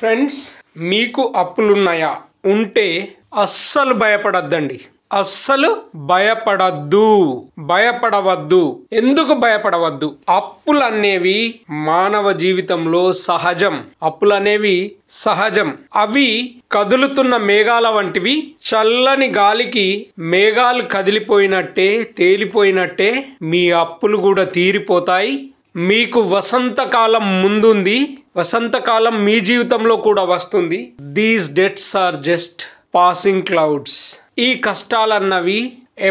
Friends, మీకు అప్పులున్నాయా? ఉంటే అస్సలు భయపడద్దండి. అస్సలు భయపడవద్దు. ఎందుకు భయపడవద్దు? అప్పులనేవి మానవ జీవితంలో సహజం. అవి కదులుతున్న మేఘాల వంటివి. చల్లని గాలికి మేఘాలు కదిలిపోయినట్టే, తేలిపోయినట్టే మీ అప్పులు కూడా తీరిపోతాయి. మీకు వసంతకాలం ముందుంది. వసంతకాలం మీ జీవితంలో కూడా వస్తుంది. These debts are just passing clouds. ఈ కష్టాలన్నవి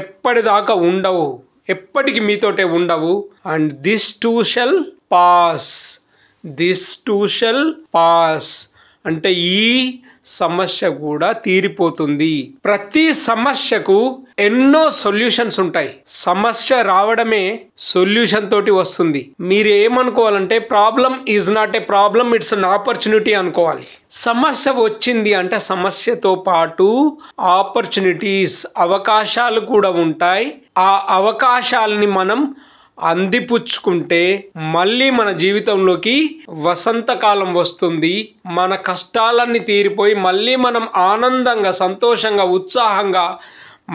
ఎప్పటిదాకా ఉండవు, ఎప్పటికి మీతోటే ఉండవు. And this too shall pass అంటే ఈ సమస్య కూడా తీరిపోతుంది. ప్రతి సమస్యకు ఎన్నో సొల్యూషన్స్ ఉంటాయి. సమస్య రావడమే సొల్యూషన్ తోటి వస్తుంది. మీరు ఏమనుకోవాలంటే problem is not a problem, it's an opportunity అనుకోవాలి. సమస్య వచ్చింది అంటే సమస్యతో పాటు ఆపర్చునిటీస్, అవకాశాలు కూడా ఉంటాయి. ఆ అవకాశాలని మనం అందిపుచ్చుకుంటే మళ్ళీ మన జీవితంలోకి వసంతకాలం వస్తుంది. మన కష్టాలన్నీ తీరిపోయి మళ్ళీ మనం ఆనందంగా, సంతోషంగా, ఉత్సాహంగా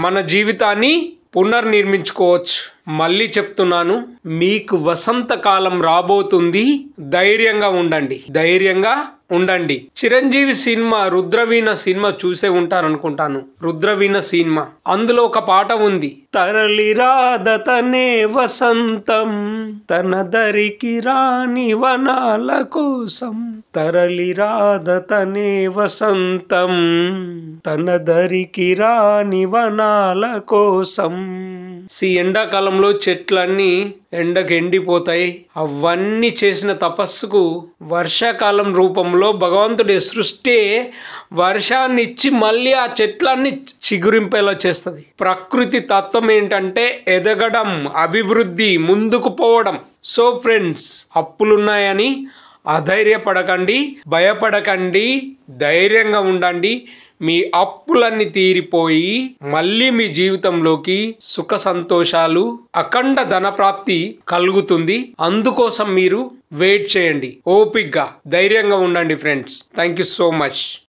మన జీవితాన్ని పునర్నిర్మించుకోవచ్చు. మళ్ళీ చెప్తున్నాను, మీకు వసంతకాలం రాబోతుంది. ధైర్యంగా ఉండండి. చిరంజీవి సినిమా రుద్రవీణ సినిమా చూసే ఉంటారనుకుంటాను. రుద్రవీణ సినిమా, అందులో ఒక పాట ఉంది. తరలి రాదతనే వసంతం, తన దరికి రాని వనాల కోసం. తరలి రాదతనే వసంతం, తన దరికి రాని వనాల కోసం. ఎండాకాలంలో చెట్లన్నీ ఎండకు ఎండిపోతాయి. అవన్నీ చేసిన తపస్సుకు వర్షాకాలం రూపంలో భగవంతుడి సృష్టి వర్షాన్ని ఇచ్చి మళ్ళీ ఆ చెట్లన్నీ చిగురింపేలా చేస్తుంది. ప్రకృతి తత్వం ఏంటంటే ఎదగడం, అభివృద్ధి, ముందుకు పోవడం. సో ఫ్రెండ్స్, అప్పులున్నాయని అధైర్యపడకండి, భయపడకండి, ధైర్యంగా ఉండండి. మీ అప్పులన్నీ తీరిపోయి మళ్ళీ మీ జీవితంలోకి సుఖ సంతోషాలు, అఖండ ధనప్రాప్తి కలుగుతుంది. అందుకోసం మీరు వెయిట్ చేయండి. ఓపికగా, ధైర్యంగా ఉండండి friends. Thank you so much.